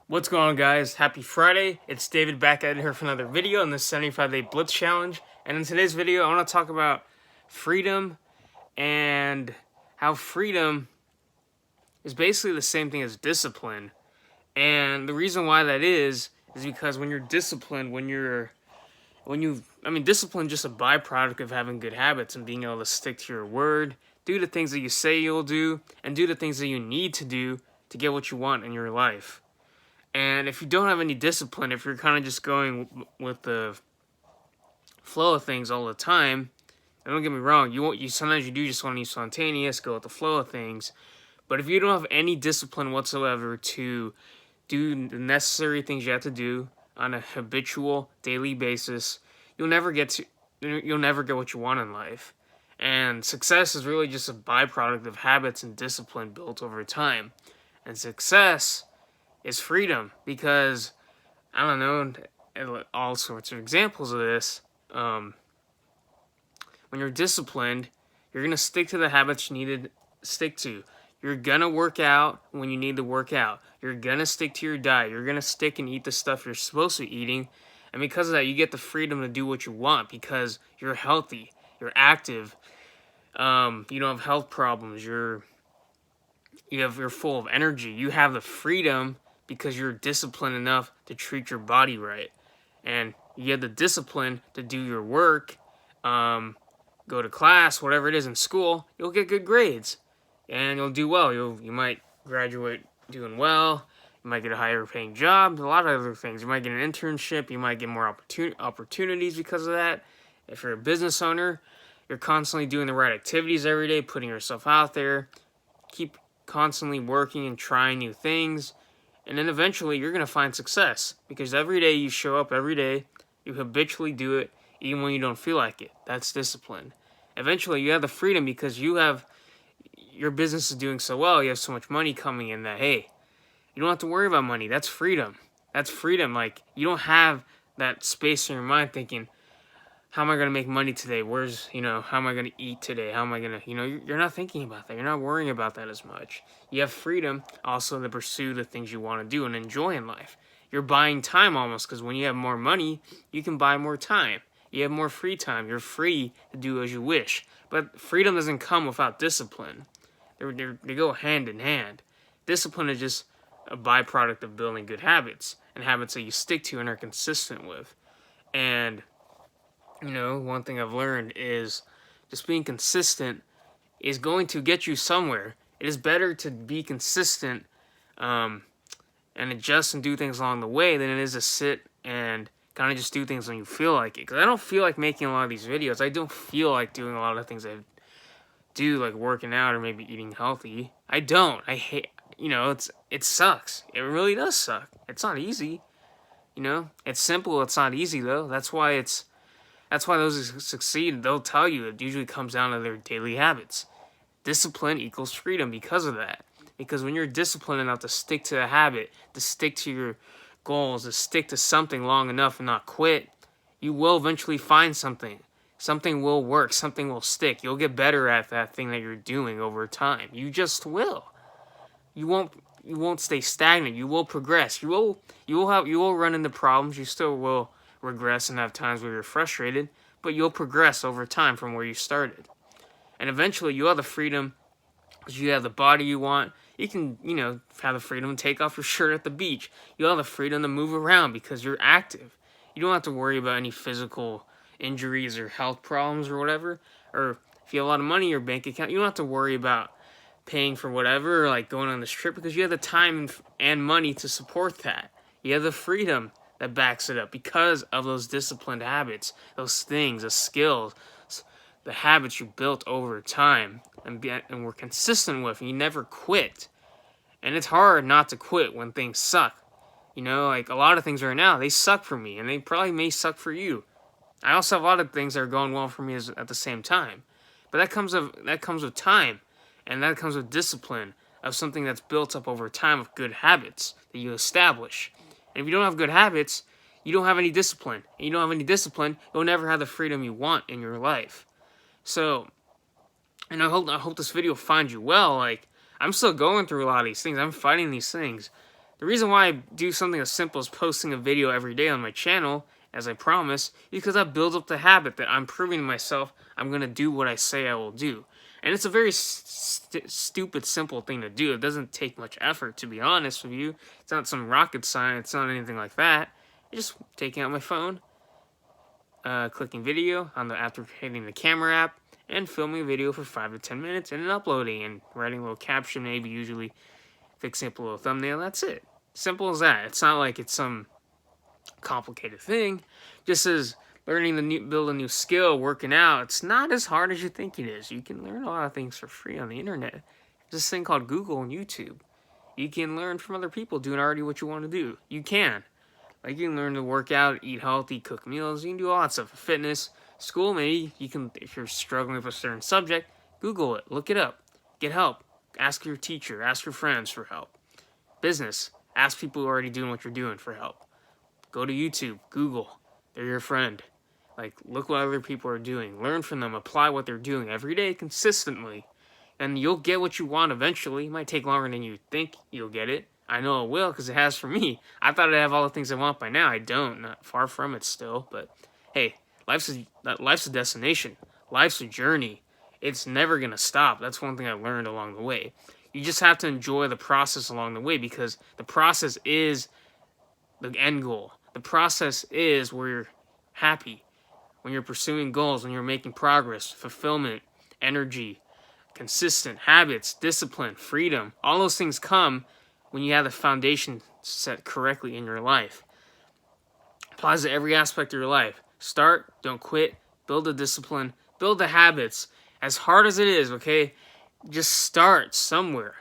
What's going on, guys? Happy Friday. It's David back at it here for another video in this 75-day Blitz challenge. And in today's video, I want to talk about freedom and how freedom is basically the same thing as discipline. And the reason why that is because when you're disciplined, discipline is just a byproduct of having good habits and being able to stick to your word, do the things that you say you'll do, and do the things that you need to do to get what you want in your life. And if you don't have any discipline, if you're kind of just going with the flow of things all the time, and don't get me wrong, sometimes you do just want to be spontaneous, go with the flow of things. But if you don't have any discipline whatsoever to do the necessary things you have to do on a habitual daily basis, you'll never get what you want in life. And success is really just a byproduct of habits and discipline built over time. And success is freedom, because I don't know, all sorts of examples of this. When you're disciplined, you're gonna stick to the habits you need to stick to. You're gonna work out when you need to work out. You're gonna stick to your diet. You're gonna stick and eat the stuff you're supposed to be eating, and because of that, you get the freedom to do what you want because you're healthy, you're active, you don't have health problems. You're full of energy. You have the freedom because you're disciplined enough to treat your body right. And you have the discipline to do your work, go to class, whatever it is in school, you'll get good grades. And you'll do well. You might graduate doing well. You might get a higher paying job, a lot of other things. You might get an internship. You might get more opportunities because of that. If you're a business owner, you're constantly doing the right activities every day, putting yourself out there. Keep constantly working and trying new things. And then eventually you're going to find success because every day you show up, every day you habitually do it even when you don't feel like it. That's discipline. Eventually you have the freedom because your business is doing so well. You have so much money coming in that, hey, you don't have to worry about money. That's freedom. That's freedom. Like, you don't have that space in your mind thinking, how am I going to make money today? How am I going to eat today? How am I going to, you're not thinking about that. You're not worrying about that as much. You have freedom also to pursue the things you want to do and enjoy in life. You're buying time almost, because when you have more money, you can buy more time. You have more free time. You're free to do as you wish. But freedom doesn't come without discipline. They go hand in hand. Discipline is just a byproduct of building good habits and habits that you stick to and are consistent with. And one thing I've learned is just being consistent is going to get you somewhere. It is better to be consistent and adjust and do things along the way than it is to sit and kind of just do things when you feel like it. Because I don't feel like making a lot of these videos. I don't feel like doing a lot of things I do, like working out or maybe eating healthy. I don't. I hate, it sucks. It really does suck. It's not easy. It's simple. It's not easy, though. That's why those who succeed, they'll tell you it usually comes down to their daily habits. Discipline equals freedom because of that. Because when you're disciplined enough to stick to a habit, to stick to your goals, to stick to something long enough and not quit, you will eventually find something. Something will work. Something will stick. You'll get better at that thing that you're doing over time. You just will. You won't stay stagnant. You will progress. You will run into problems. You still will regress and have times where you're frustrated, but you'll progress over time from where you started. And eventually you'll have the freedom because you have the body you want. You can, have the freedom to take off your shirt at the beach. You'll have the freedom to move around because you're active. You don't have to worry about any physical injuries or health problems or whatever. Or if you have a lot of money in your bank account, you don't have to worry about paying for whatever, or like going on this trip, because you have the time and money to support that. You have the freedom that backs it up because of those disciplined habits, those things, the skills, the habits you built over time and were consistent with, and you never quit. And it's hard not to quit when things suck. Like a lot of things right now, they suck for me, and they probably may suck for you. I also have a lot of things that are going well for me at the same time. But that comes with time, and that comes with discipline of something that's built up over time of good habits that you establish. And if you don't have good habits, you don't have any discipline. And you don't have any discipline, you'll never have the freedom you want in your life. So, and I hope this video finds you well. Like, I'm still going through a lot of these things. I'm fighting these things. The reason why I do something as simple as posting a video every day on my channel, as I promise, is because that builds up the habit that I'm proving to myself I'm going to do what I say I will do. And it's a very stupid, simple thing to do. It doesn't take much effort, to be honest with you. It's not some rocket science. It's not anything like that. It's just taking out my phone, clicking video after hitting the camera app, and filming a video for 5 to 10 minutes, and then uploading and writing a little caption, maybe usually fixing up a little thumbnail. That's it. Simple as that. It's not like it's some complicated thing. Just as learning to build a new skill, working out, it's not as hard as you think it is. You can learn a lot of things for free on the internet. There's this thing called Google and YouTube. You can learn from other people doing already what you want to do. You can. Like, you can learn to work out, eat healthy, cook meals. You can do all that stuff. Fitness, school, maybe. You can, if you're struggling with a certain subject, Google it. Look it up. Get help. Ask your teacher. Ask your friends for help. Business. Ask people who are already doing what you're doing for help. Go to YouTube. Google. They're your friend. Like, look what other people are doing. Learn from them. Apply what they're doing every day consistently. And you'll get what you want eventually. It might take longer than you think you'll get it. I know it will, because it has for me. I thought I'd have all the things I want by now. I don't. Not far from it still. But, hey, life's a destination. Life's a journey. It's never going to stop. That's one thing I learned along the way. You just have to enjoy the process along the way, because the process is the end goal. The process is where you're happy, when you're pursuing goals, when you're making progress, fulfillment, energy, consistent habits, discipline, freedom. All those things come when you have the foundation set correctly in your life. Applies to every aspect of your life. Start, don't quit, build the discipline, build the habits. As hard as it is, okay, just start somewhere.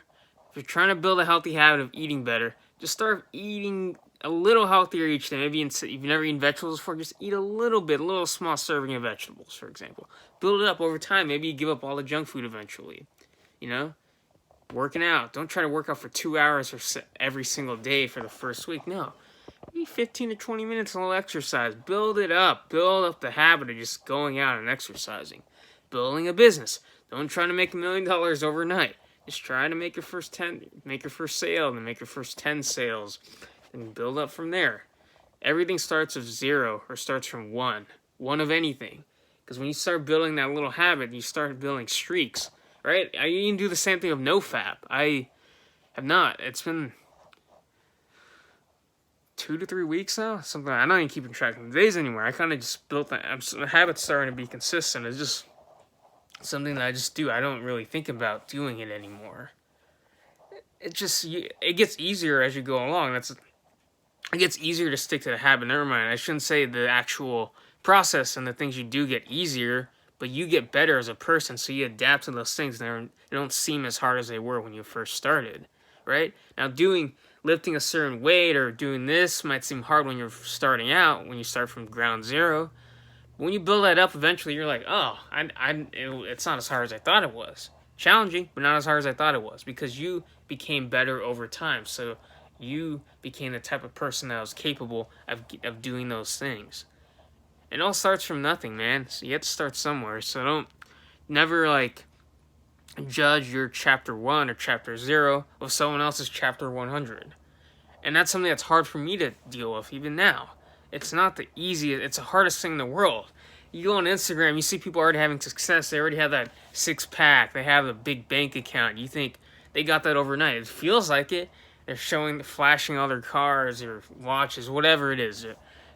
If you're trying to build a healthy habit of eating better, just start eating a little healthier each day. Maybe if you've never eaten vegetables before, just eat a little bit, a little small serving of vegetables, for example. Build it up over time. Maybe you give up all the junk food eventually, you know? Working out. Don't try to work out for 2 hours every single day for the first week. No. Maybe 15 to 20 minutes of exercise. Build it up. Build up the habit of just going out and exercising. Building a business. Don't try to make $1 million overnight. Just try to make your first sale, and make your first 10 sales, and build up from there. Everything starts with 0 or starts from 1 of anything. Because when you start building that little habit, you start building streaks, right? I even do the same thing with NoFap. I have not. It's been 2 to 3 weeks now, something. I'm not even keeping track of the days anymore. I kind of just built that. The habit's starting to be consistent. It's just something that I just do. I don't really think about doing it anymore. It gets easier as you go along. It gets easier to stick to the habit. Never mind. I shouldn't say the actual process and the things you do get easier, but you get better as a person, so you adapt to those things. They don't seem as hard as they were when you first started, right? Now, lifting a certain weight or doing this might seem hard when you're starting out, when you start from ground zero. When you build that up, eventually you're like, oh, it's not as hard as I thought it was. Challenging, but not as hard as I thought it was, because you became better over time. So you became the type of person that was capable of doing those things. It all starts from nothing, man. So you have to start somewhere. So never judge your chapter 1 or chapter 0 with someone else's chapter 100. And that's something that's hard for me to deal with even now. It's not the easiest. It's the hardest thing in the world. You go on Instagram, you see people already having success. They already have that 6-pack. They have a big bank account. You think they got that overnight. It feels like it. They're flashing all their cars or watches, whatever it is.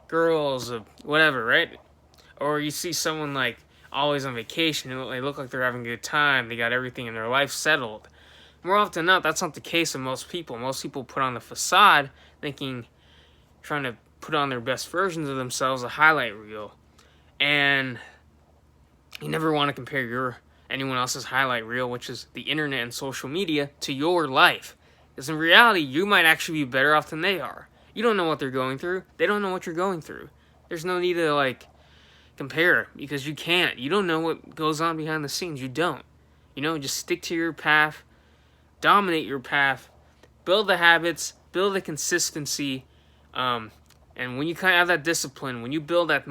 Girls, whatever, right? Or you see someone always on vacation. They look like they're having a good time. They got everything in their life settled. More often than not, that's not the case with most people. Most people put on the facade trying to put on their best versions of themselves, a highlight reel. And you never want to compare anyone else's highlight reel, which is the internet and social media, to your life. Because in reality, you might actually be better off than they are. You don't know what they're going through. They don't know what you're going through. There's no need to compare, because you can't. You don't know what goes on behind the scenes. You don't. Just stick to your path, dominate your path, build the habits, build the consistency, and when you kind of have that discipline, when you build that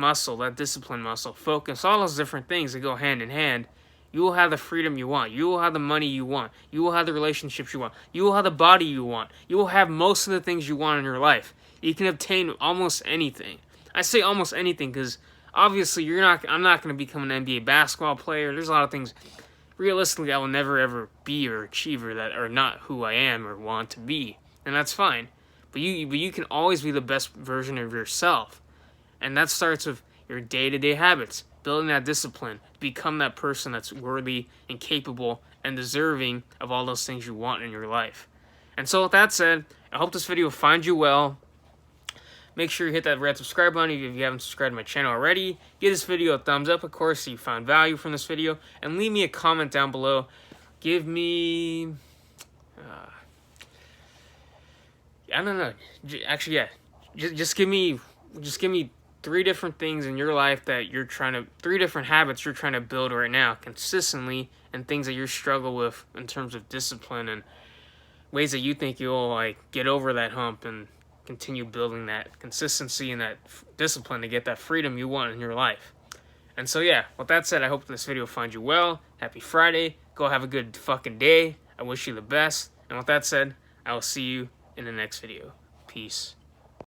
discipline muscle, focus, all those different things that go hand in hand, You will have the freedom you want. You will have the money you want. You will have the relationships you want. You will have the body you want. You will have most of the things you want in your life. You can obtain almost anything. I say almost anything because obviously I'm not going to become an NBA basketball player. There's a lot of things realistically I will never ever be or achieve or that are not who I am or want to be. And that's fine. But you can always be the best version of yourself. And that starts with your day-to-day habits, building that discipline, become that person that's worthy and capable and deserving of all those things you want in your life. And so with that said, I hope this video finds you well. Make sure you hit that red subscribe button if you haven't subscribed to my channel already. Give this video a thumbs up, of course, if you found value from this video. And leave me a comment down below. Give me... I don't know. Actually, yeah. Just give me 3 different things in your life that you're trying to... 3 different habits you're trying to build right now consistently, and things that you struggle with in terms of discipline and ways that you think you'll like get over that hump and continue building that consistency and that discipline to get that freedom you want in your life. And so yeah, with that said, I hope this video finds you well. Happy Friday. Go have a good fucking day. I wish you the best. And with that said, I will see you in the next video. Peace.